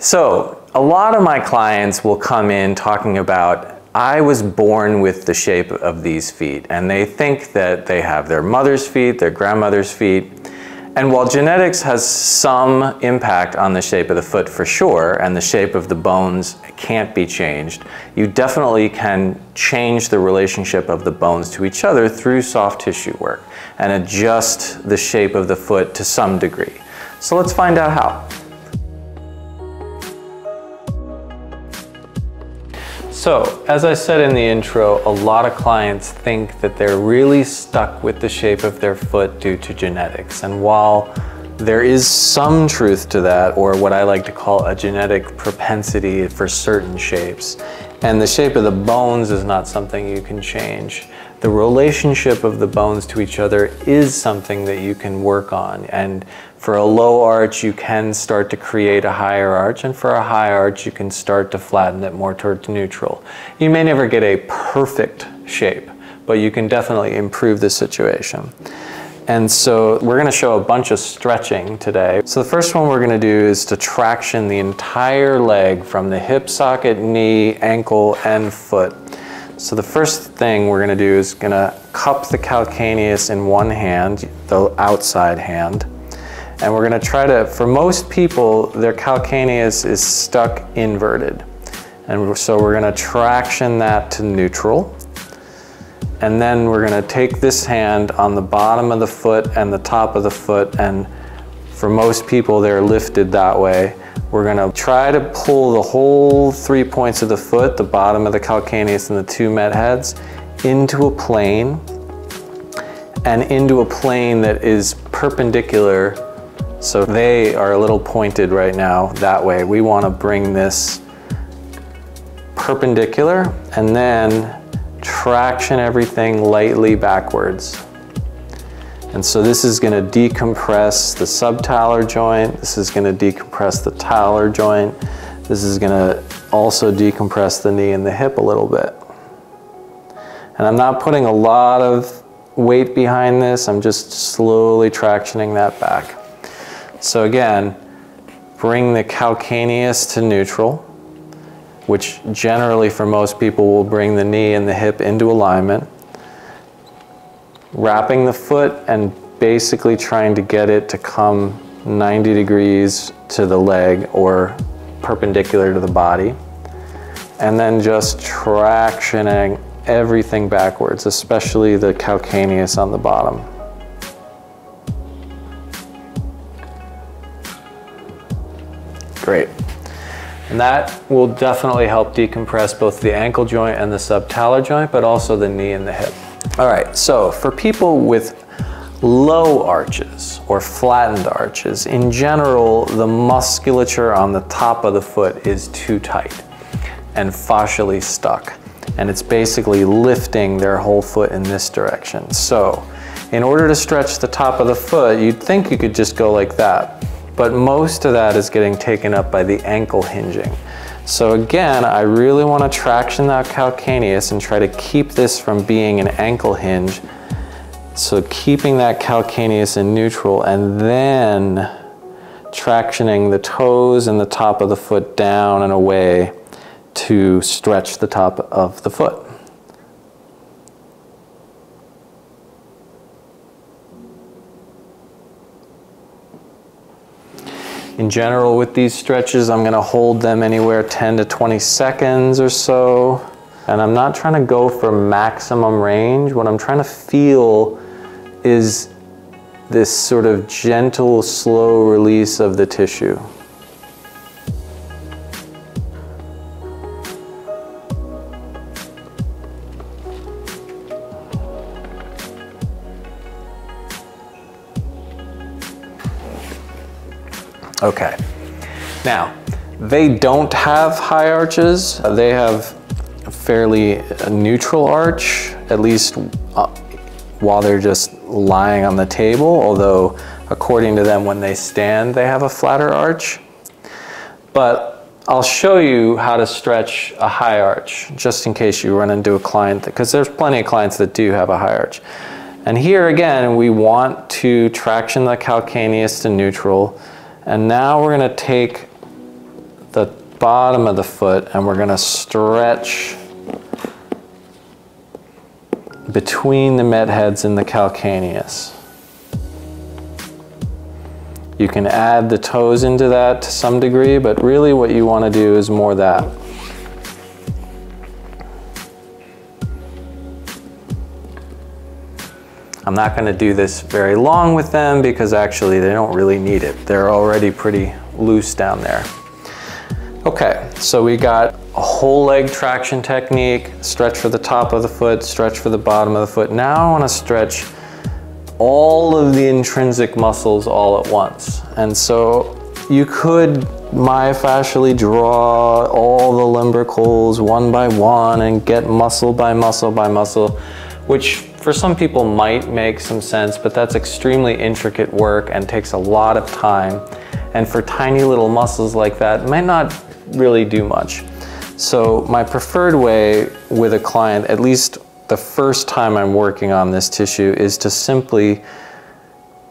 So a lot of my clients will come in talking about, I was born with the shape of these feet, and they think that they have their mother's feet, their grandmother's feet. And while genetics has some impact on the shape of the foot for sure, and the shape of the bones can't be changed, you definitely can change the relationship of the bones to each other through soft tissue work and adjust the shape of the foot to some degree. So let's find out how. So, as I said in the intro, a lot of clients think that they're really stuck with the shape of their foot due to genetics. And while there is some truth to that, or what I like to call a genetic propensity for certain shapes, and the shape of the bones is not something you can change, the relationship of the bones to each other is something that you can work on. And for a low arch, you can start to create a higher arch, and for a high arch, you can start to flatten it more towards neutral. You may never get a perfect shape, but you can definitely improve the situation. And so we're going to show a bunch of stretching today. So the first one we're going to do is to traction the entire leg from the hip socket, knee, ankle, and foot. So the first thing we're going to do is going to cup the calcaneus in one hand, the outside hand. And we're going to try to, for most people, their calcaneus is stuck inverted. And so we're going to traction that to neutral. And then we're going to take this hand on the bottom of the foot and the top of the foot, and for most people they're lifted that way. We're going to try to pull the whole 3 points of the foot, the bottom of the calcaneus and the two met heads, into a plane, and into a plane that is perpendicular. So they are a little pointed right now that way. We want to bring this perpendicular and then traction everything lightly backwards. And so this is going to decompress the subtalar joint. This is going to decompress the talar joint. This is going to also decompress the knee and the hip a little bit. And I'm not putting a lot of weight behind this. I'm just slowly tractioning that back. So again, bring the calcaneus to neutral, which generally for most people will bring the knee and the hip into alignment. Wrapping the foot and basically trying to get it to come 90 degrees to the leg or perpendicular to the body. And then just tractioning everything backwards, especially the calcaneus on the bottom. Great. And that will definitely help decompress both the ankle joint and the subtalar joint, but also the knee and the hip. All right, so for people with low arches or flattened arches, in general, the musculature on the top of the foot is too tight and fascially stuck. And it's basically lifting their whole foot in this direction. So in order to stretch the top of the foot, you'd think you could just go like that. But most of that is getting taken up by the ankle hinging. So again, I really want to traction that calcaneus and try to keep this from being an ankle hinge. So keeping that calcaneus in neutral and then tractioning the toes and the top of the foot down and away to stretch the top of the foot. In general, with these stretches, I'm going to hold them anywhere 10 to 20 seconds or so. And I'm not trying to go for maximum range. What I'm trying to feel is this sort of gentle, slow release of the tissue. Okay, now they don't have high arches. They have a fairly neutral arch, at least while they're just lying on the table, although according to them when they stand they have a flatter arch. But I'll show you how to stretch a high arch just in case you run into a client, because there's plenty of clients that do have a high arch. And here again we want to traction the calcaneus to neutral. And now we're going to take the bottom of the foot and we're going to stretch between the med heads and the calcaneus. You can add the toes into that to some degree, but really what you want to do is more that. I'm not going to do this very long with them because actually they don't really need it. They're already pretty loose down there. Okay, so we got a whole leg traction technique, stretch for the top of the foot, stretch for the bottom of the foot. Now I want to stretch all of the intrinsic muscles all at once. And so you could myofascially draw all the lumbricals one by one and get muscle by muscle by muscle, which for some people might make some sense, but that's extremely intricate work and takes a lot of time. And for tiny little muscles like that, it might not really do much. So my preferred way with a client, at least the first time I'm working on this tissue, is to simply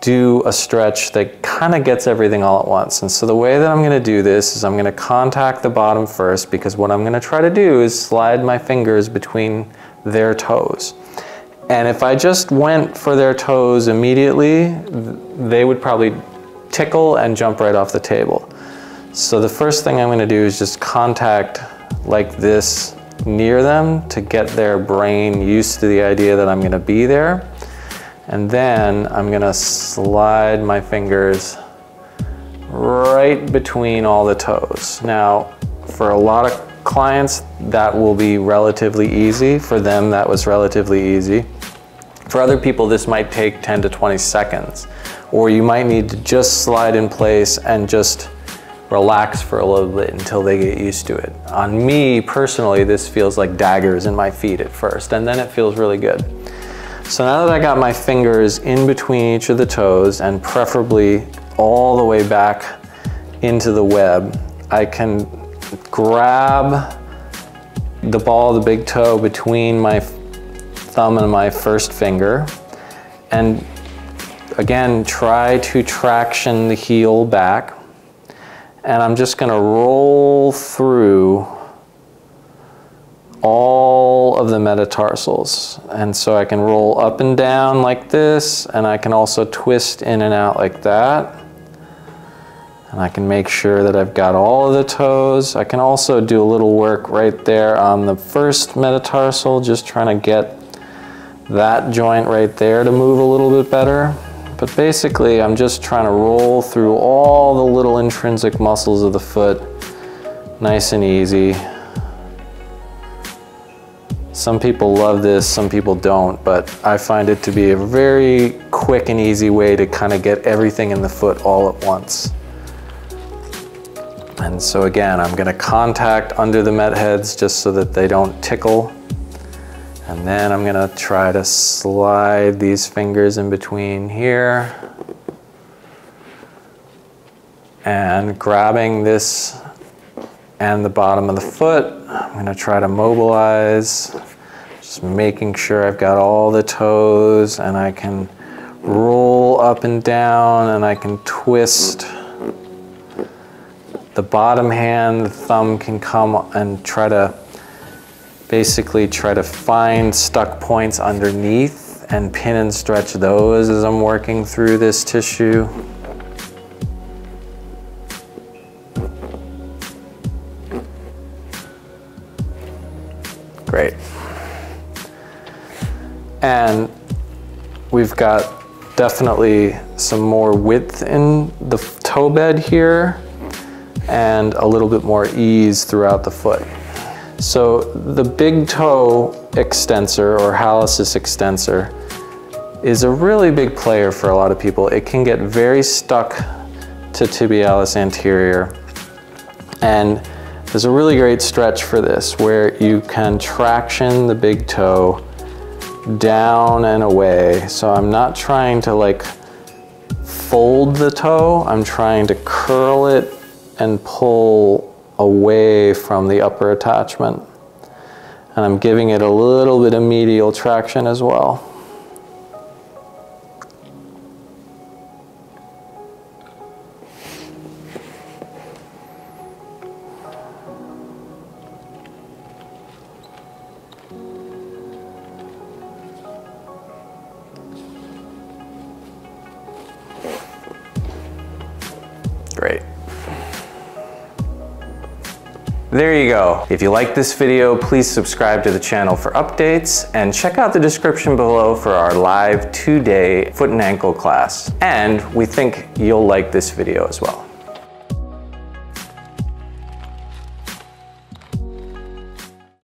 do a stretch that kind of gets everything all at once. And so the way that I'm going to do this is I'm going to contact the bottom first, because what I'm going to try to do is slide my fingers between their toes. And if I just went for their toes immediately, they would probably tickle and jump right off the table. So the first thing I'm going to do is just contact like this near them to get their brain used to the idea that I'm going to be there. And then I'm going to slide my fingers right between all the toes. Now, for a lot of clients, that will be relatively easy. For them, that was relatively easy. For other people, this might take 10 to 20 seconds. Or you might need to just slide in place and just relax for a little bit until they get used to it. On me, personally, this feels like daggers in my feet at first, and then it feels really good. So now that I got my fingers in between each of the toes, and preferably all the way back into the web, I can grab the ball of the big toe between my thumb and my first finger, and again, try to traction the heel back. And I'm just going to roll through all of the metatarsals. And so I can roll up and down like this, and I can also twist in and out like that. And I can make sure that I've got all of the toes. I can also do a little work right there on the first metatarsal, just trying to get that joint right there to move a little bit better. But basically, I'm just trying to roll through all the little intrinsic muscles of the foot, nice and easy. Some people love this, some people don't, but I find it to be a very quick and easy way to kind of get everything in the foot all at once. And so again, I'm going to contact under the met heads just so that they don't tickle. And then I'm going to try to slide these fingers in between here. And grabbing this and the bottom of the foot, I'm going to try to mobilize, just making sure I've got all the toes, and I can roll up and down, and I can twist. The bottom hand, the thumb can come and basically try to find stuck points underneath and pin and stretch those as I'm working through this tissue. Great. And we've got definitely some more width in the toe bed here and a little bit more ease throughout the foot. So the big toe extensor, or hallucis extensor, is a really big player for a lot of people. It can get very stuck to tibialis anterior. And there's a really great stretch for this where you can traction the big toe down and away. So I'm not trying to like fold the toe, I'm trying to curl it and pull away from the upper attachment. And I'm giving it a little bit of medial traction as well. Great. There you go. If you like this video, please subscribe to the channel for updates and check out the description below for our live 2-day foot and ankle class. And we think you'll like this video as well.